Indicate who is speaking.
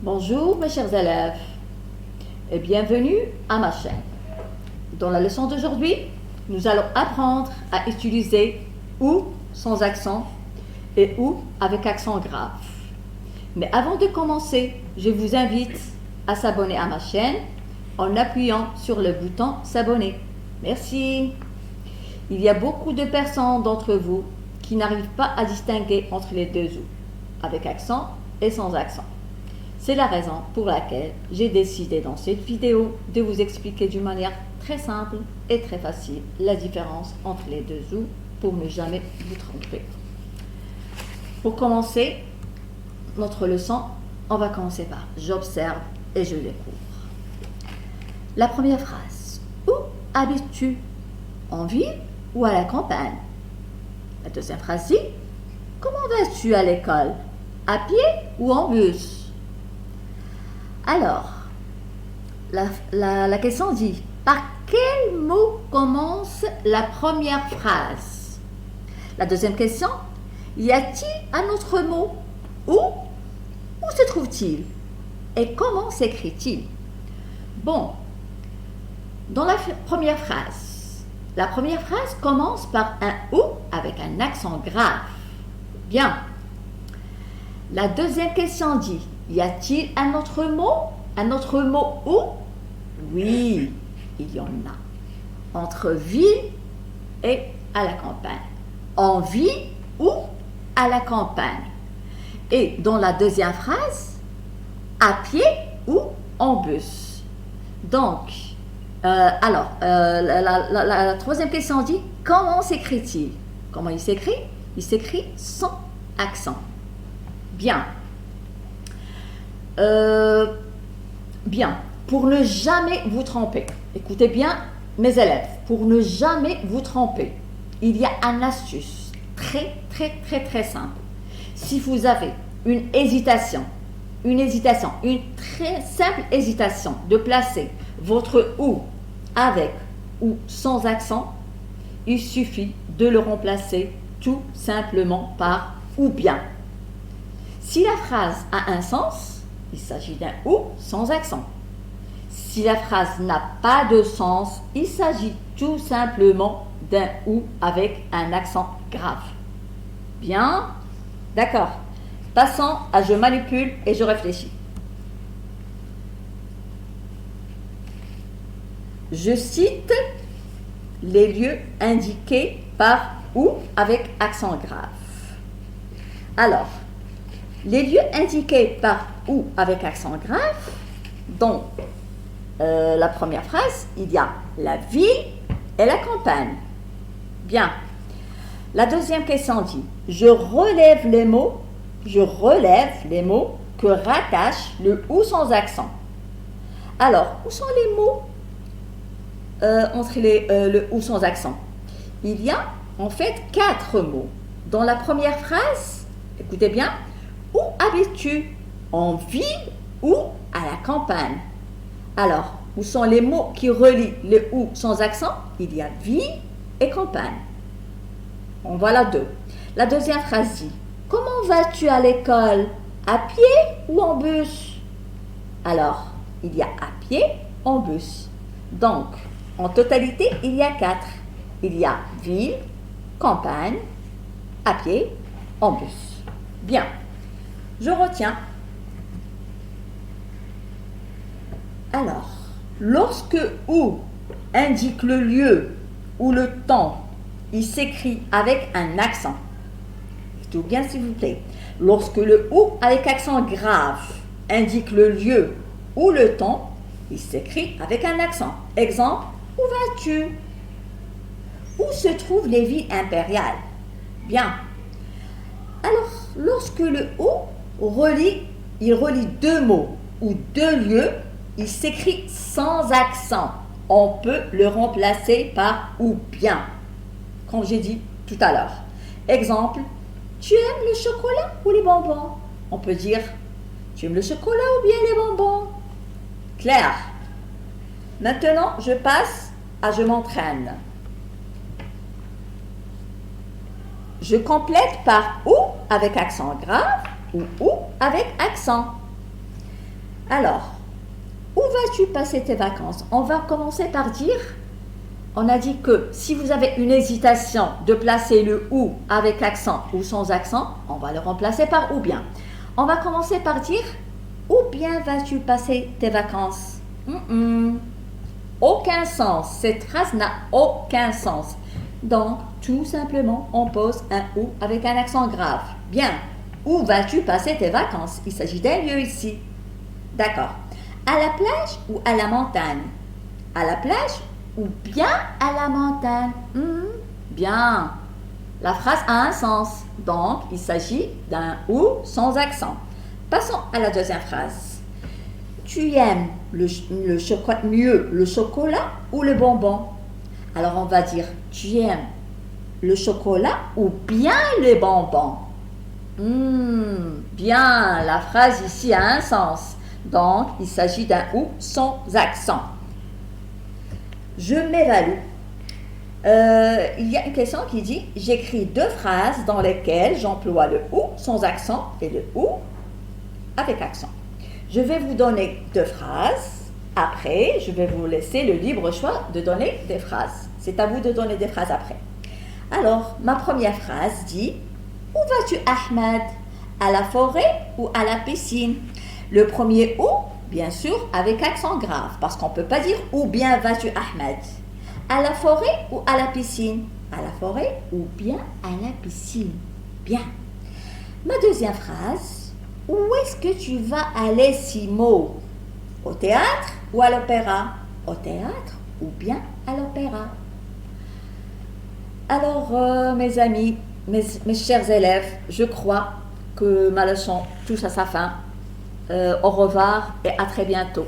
Speaker 1: Bonjour mes chers élèves et bienvenue à ma chaîne. Dans la leçon d'aujourd'hui, nous allons apprendre à utiliser OU sans accent et OU avec accent grave. Mais avant de commencer, je vous invite à s'abonner à ma chaîne en appuyant sur le bouton s'abonner. Merci. Il y a beaucoup de personnes d'entre vous qui n'arrivent pas à distinguer entre les deux OU, avec accent et sans accent. C'est la raison pour laquelle j'ai décidé dans cette vidéo de vous expliquer d'une manière très simple et très facile la différence entre les deux OU pour ne jamais vous tromper. Pour commencer notre leçon, on va commencer par j'observe et je découvre. La première phrase, où habites-tu? En ville ou à la campagne? La deuxième phrase dit, comment vas-tu à l'école? À pied ou en bus? Alors, la question dit, par quel mot commence la première phrase? La deuxième question, y a-t-il un autre mot? Où se trouve-t-il? Et comment s'écrit-il? Bon, dans la première phrase commence par un OU avec un accent grave. Bien. La deuxième question dit, y a-t-il un autre mot? Un autre mot où? Oui, il y en a. Entre ville et à la campagne. En ville ou à la campagne. Et dans la deuxième phrase, à pied ou en bus. Donc, la troisième question dit, comment s'écrit-il? Comment il s'écrit? Il s'écrit sans accent. Bien. Bien. Pour ne jamais vous tromper, écoutez bien mes élèves, pour ne jamais vous tromper, il y a une astuce très simple. Si vous avez une hésitation, une très simple hésitation de placer votre OU avec ou sans accent, il suffit de le remplacer tout simplement par ou bien. Si la phrase a un sens, il s'agit d'un OU sans accent. Si la phrase n'a pas de sens, il s'agit tout simplement d'un OU avec un accent grave. Bien? D'accord. Passons à je manipule et je réfléchis. Je cite les lieux indiqués par OU avec accent grave. Alors, les lieux indiqués par OU avec accent grave, dans la première phrase, il y a la ville et la campagne. Bien. La deuxième question dit, je relève les mots que rattache le OU sans accent. Alors, où sont les mots entre le OU sans accent? Il y a en fait 4 mots. Dans la première phrase, écoutez bien, où habites-tu? En ville ou à la campagne? Alors, où sont les mots qui relient le OU sans accent? Il y a ville et campagne. En voilà 2. La deuxième phrase dit, comment vas-tu à l'école? À pied ou en bus? Alors, il y a à pied, en bus. Donc, en totalité, il y a 4. Il y a ville, campagne, à pied, en bus. Bien. Je retiens. Alors, lorsque OU indique le lieu ou le temps, il s'écrit avec un accent. Tout bien s'il vous plaît. Lorsque le OU avec accent grave indique le lieu ou le temps, il s'écrit avec un accent. Exemple, où vas-tu? Où se trouvent les villes impériales? Bien. Alors, lorsque le OU relie 2 mots ou 2 lieux, il s'écrit sans accent. On peut le remplacer par ou bien, comme j'ai dit tout à l'heure. Exemple, tu aimes le chocolat ou les bonbons? On peut dire, tu aimes le chocolat ou bien les bonbons? Clair. Maintenant, je passe à je m'entraîne. Je complète par OU avec accent grave ou OU avec accent. Alors, où vas-tu passer tes vacances? On va commencer par dire, on a dit que si vous avez une hésitation de placer le ou avec accent ou sans accent, on va le remplacer par ou bien. On va commencer par dire, où bien vas-tu passer tes vacances? Aucun sens, cette phrase n'a aucun sens. Donc, tout simplement, on pose un ou avec un accent grave. Bien, où vas-tu passer tes vacances? Il s'agit d'un lieu ici. D'accord. À la plage ou à la montagne? À la plage ou bien à la montagne? Bien. La phrase a un sens. Donc, il s'agit d'un ou sans accent. Passons à la deuxième phrase. Tu aimes mieux le chocolat ou le bonbon? Alors, on va dire, tu aimes le chocolat ou bien les bonbons? Bien, la phrase ici a un sens. Donc, il s'agit d'un ou sans accent. Je m'évalue. Il y a une question qui dit, j'écris 2 phrases dans lesquelles j'emploie le ou sans accent et le ou avec accent. Je vais vous donner 2 phrases. Après, je vais vous laisser le libre choix de donner des phrases. C'est à vous de donner des phrases après. Alors, ma première phrase dit, où vas-tu, Ahmed? À la forêt ou à la piscine? Le premier ou, bien sûr, avec accent grave, parce qu'on ne peut pas dire où bien vas-tu, Ahmed? À la forêt ou à la piscine? À la forêt ou bien à la piscine? Bien. Ma deuxième phrase, où est-ce que tu vas aller, Simo? Au théâtre ou à l'opéra? Au théâtre ou bien à l'opéra? Alors, mes amis, mes chers élèves, je crois que ma leçon touche à sa fin. Au revoir et à très bientôt.